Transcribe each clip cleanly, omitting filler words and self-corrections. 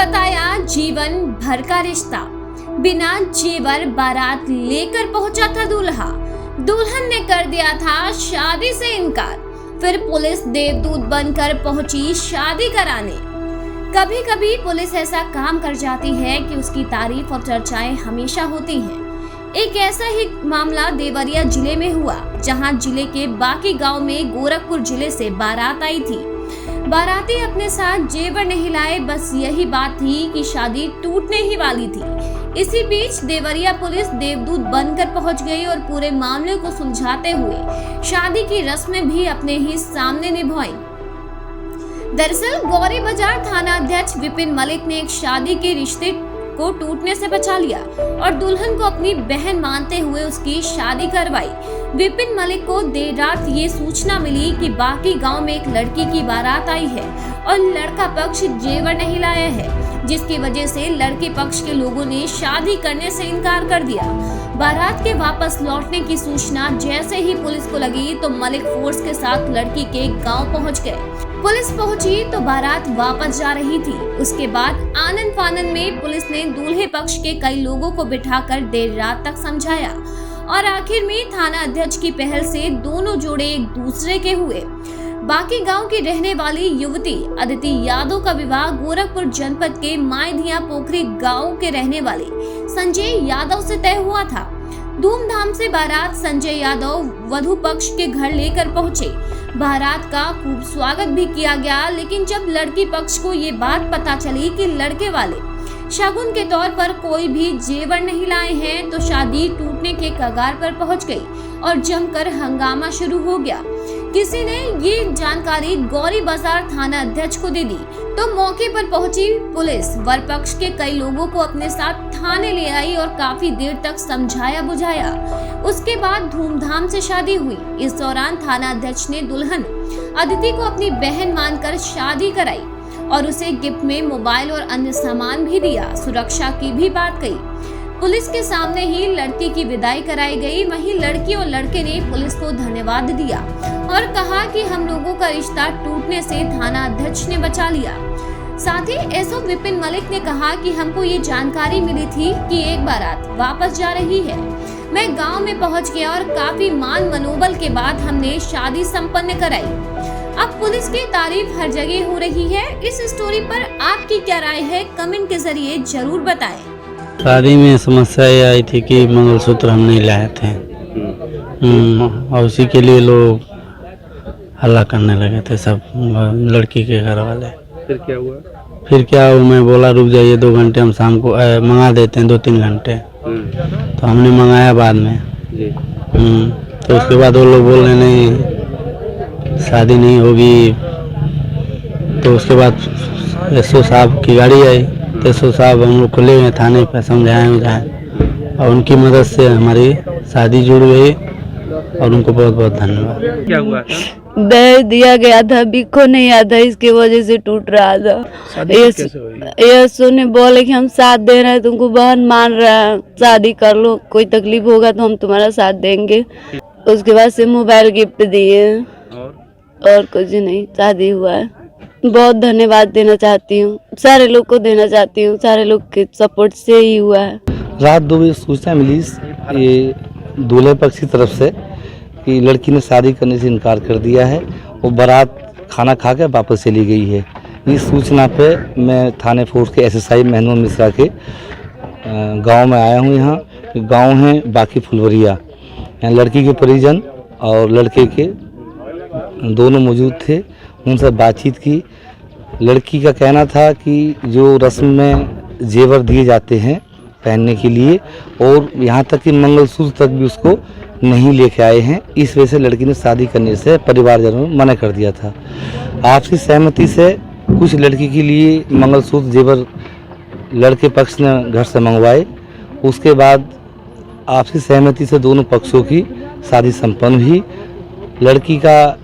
बताया जीवन भर का रिश्ता। बिना जेवर बारात लेकर पहुंचा था दूल्हा, दुल्हन ने कर दिया था शादी से इनकार। फिर पुलिस देवदूत बनकर पहुंची शादी कराने। कभी कभी पुलिस ऐसा काम कर जाती है कि उसकी तारीफ और चर्चाएं हमेशा होती हैं। एक ऐसा ही मामला देवरिया जिले में हुआ, जहां जिले के बाकी गांव में गोरखपुर जिले से बारात आई थी। बाराती अपने साथ जेवर नहीं लाए, बस यही बात थी कि शादी टूटने ही वाली थी। इसी बीच देवरिया पुलिस देवदूत बनकर पहुंच गई और पूरे मामले को सुलझाते हुए शादी की रस्में भी अपने ही सामने निभाई। दरअसल गौरी बाजार थाना अध्यक्ष विपिन मलिक ने एक शादी के रिश्ते को टूटने से बचा लिया और दुल्हन को अपनी बहन मानते हुए उसकी शादी करवाई। विपिन मलिक को देर रात ये सूचना मिली कि बाकी गांव में एक लड़की की बारात आई है और लड़का पक्ष जेवर नहीं लाया है, जिसकी वजह से लड़के पक्ष के लोगों ने शादी करने से इनकार कर दिया। बारात के वापस लौटने की सूचना जैसे ही पुलिस को लगी तो मलिक फोर्स के साथ लड़की के गांव पहुंच गए। पुलिस पहुंची तो बारात वापस जा रही थी। उसके बाद आनन फानन में पुलिस ने दूल्हे पक्ष के कई लोगों को बिठाकर देर रात तक समझाया और आखिर में थाना अध्यक्ष की पहल से दोनों जोड़े एक दूसरे के हुए। बाकी गांव की रहने वाली युवती अदिति यादव का विवाह गोरखपुर जनपद के मायधिया पोखरी गांव के रहने वाले संजय यादव से तय हुआ था। धूमधाम से बारात संजय यादव वधू पक्ष के घर लेकर पहुंचे। बारात का खूब स्वागत भी किया गया, लेकिन जब लड़की पक्ष को ये बात पता चली कि लड़के वाले शगुन के तौर पर कोई भी जेवर नहीं लाए हैं तो शादी टूटने के कगार पर पहुंच गई और जमकर हंगामा शुरू हो गया। किसी ने ये जानकारी गौरी बाजार थाना अध्यक्ष को दे दी तो मौके पर पहुंची पुलिस वर पक्ष के कई लोगों को अपने साथ थाने ले आई और काफी देर तक समझाया बुझाया। उसके बाद धूमधाम से शादी हुई। इस दौरान थाना अध्यक्ष ने दुल्हन अदिति को अपनी बहन मानकर शादी कराई और उसे गिफ्ट में मोबाइल और अन्य सामान भी दिया। सुरक्षा की भी बात कही। पुलिस के सामने ही लड़की की विदाई कराई गई। वहीं लड़की और लड़के ने पुलिस को धन्यवाद दिया और कहा कि हम लोगों का रिश्ता टूटने से थाना अध्यक्ष ने बचा लिया। साथ ही एसओ विपिन मलिक ने कहा कि हमको ये जानकारी मिली थी कि एक बारात वापस जा रही है। मैं गांव में पहुंच गया और काफी मान मनोबल के बाद हमने शादी संपन्न कराई। अब पुलिस की तारीफ हर जगह हो रही है। इस स्टोरी पर आपकी क्या राय है, कमेंट के जरिए जरूर बताएं। शादी में समस्या ये आई थी कि मंगलसूत्र हम नहीं लाए थे और उसी के लिए लोग हल्ला करने लगे थे, सब लड़की के घर वाले। फिर क्या हुआ? फिर क्या हुआ, मैं बोला रुक जाइए 2 घंटे, हम शाम को मंगा देते हैं 2-3 घंटे। तो हमने मंगाया बाद में जी। तो उसके बाद वो लोग बोल रहे नहीं शादी नहीं होगी। तो उसके बाद एसओ साहब की गाड़ी आई तो एसओ साहब हम लोग को ले गए थाने पर, समझाएं और उनकी मदद से हमारी शादी जुड़ गई और उनको बहुत बहुत धन्यवाद। क्या हुआ? दहेज दिया गया था, बिको नहीं आया था, इसके वजह से टूट रहा था। एसओ ने बोले कि हम साथ दे रहे हैं, तुमको बहन मान रहा है, शादी कर लो, कोई तकलीफ होगा तो हम तुम्हारा साथ देंगे। उसके बाद से मोबाइल गिफ्ट दिए और कुछ नहीं, शादी हुआ है। बहुत धन्यवाद देना चाहती हूँ, सारे लोग को देना चाहती हूँ, सारे लोग के सपोर्ट से ही हुआ है। रात 2 बजे सूचना मिली ये दूल्हे पक्ष की तरफ से कि लड़की ने शादी करने से इनकार कर दिया है। वो बारात खाना खा के वापस चली गई है। इस सूचना पे मैं थाने फोर्स के एसएसआई महेंद्र मिश्रा के गांव में आया हूँ। यहाँ गांव है बाकी फुलवरिया, यहाँ लड़की के परिजन और लड़के के दोनों मौजूद थे। उनसे बातचीत की। लड़की का कहना था कि जो रस्म में जेवर दिए जाते हैं पहनने के लिए और यहाँ तक कि मंगलसूत्र तक भी उसको नहीं लेके आए हैं, इस वजह से लड़की ने शादी करने से परिवारजनों ने मना कर दिया था। आपसी सहमति से कुछ लड़की के लिए मंगलसूत्र जेवर लड़के पक्ष ने घर से मंगवाए। उसके बाद आपसी सहमति से दोनों पक्षों की शादी संपन्न हुई। लड़की का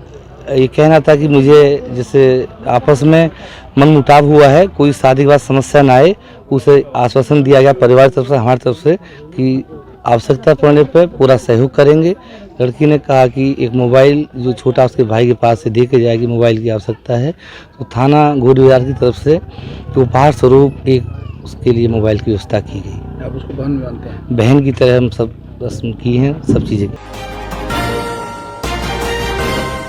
ये कहना था कि मुझे जैसे आपस में मनमुटाव हुआ है, कोई शादी के बाद समस्या ना आए, उसे आश्वासन दिया गया परिवार की तरफ से, हमारी तरफ से कि आवश्यकता पड़ने पर पूरा सहयोग करेंगे। लड़की ने कहा कि एक मोबाइल जो छोटा उसके भाई के पास से दे के जाएगी, मोबाइल की आवश्यकता है, तो थाना गोडी बाजार की तरफ से तो उपहार स्वरूप एक उसके लिए मोबाइल की व्यवस्था की गई। आप उसको बहन मानते हैं? बहन की तरह हम सब रस्म की हैं, सब चीज़ें।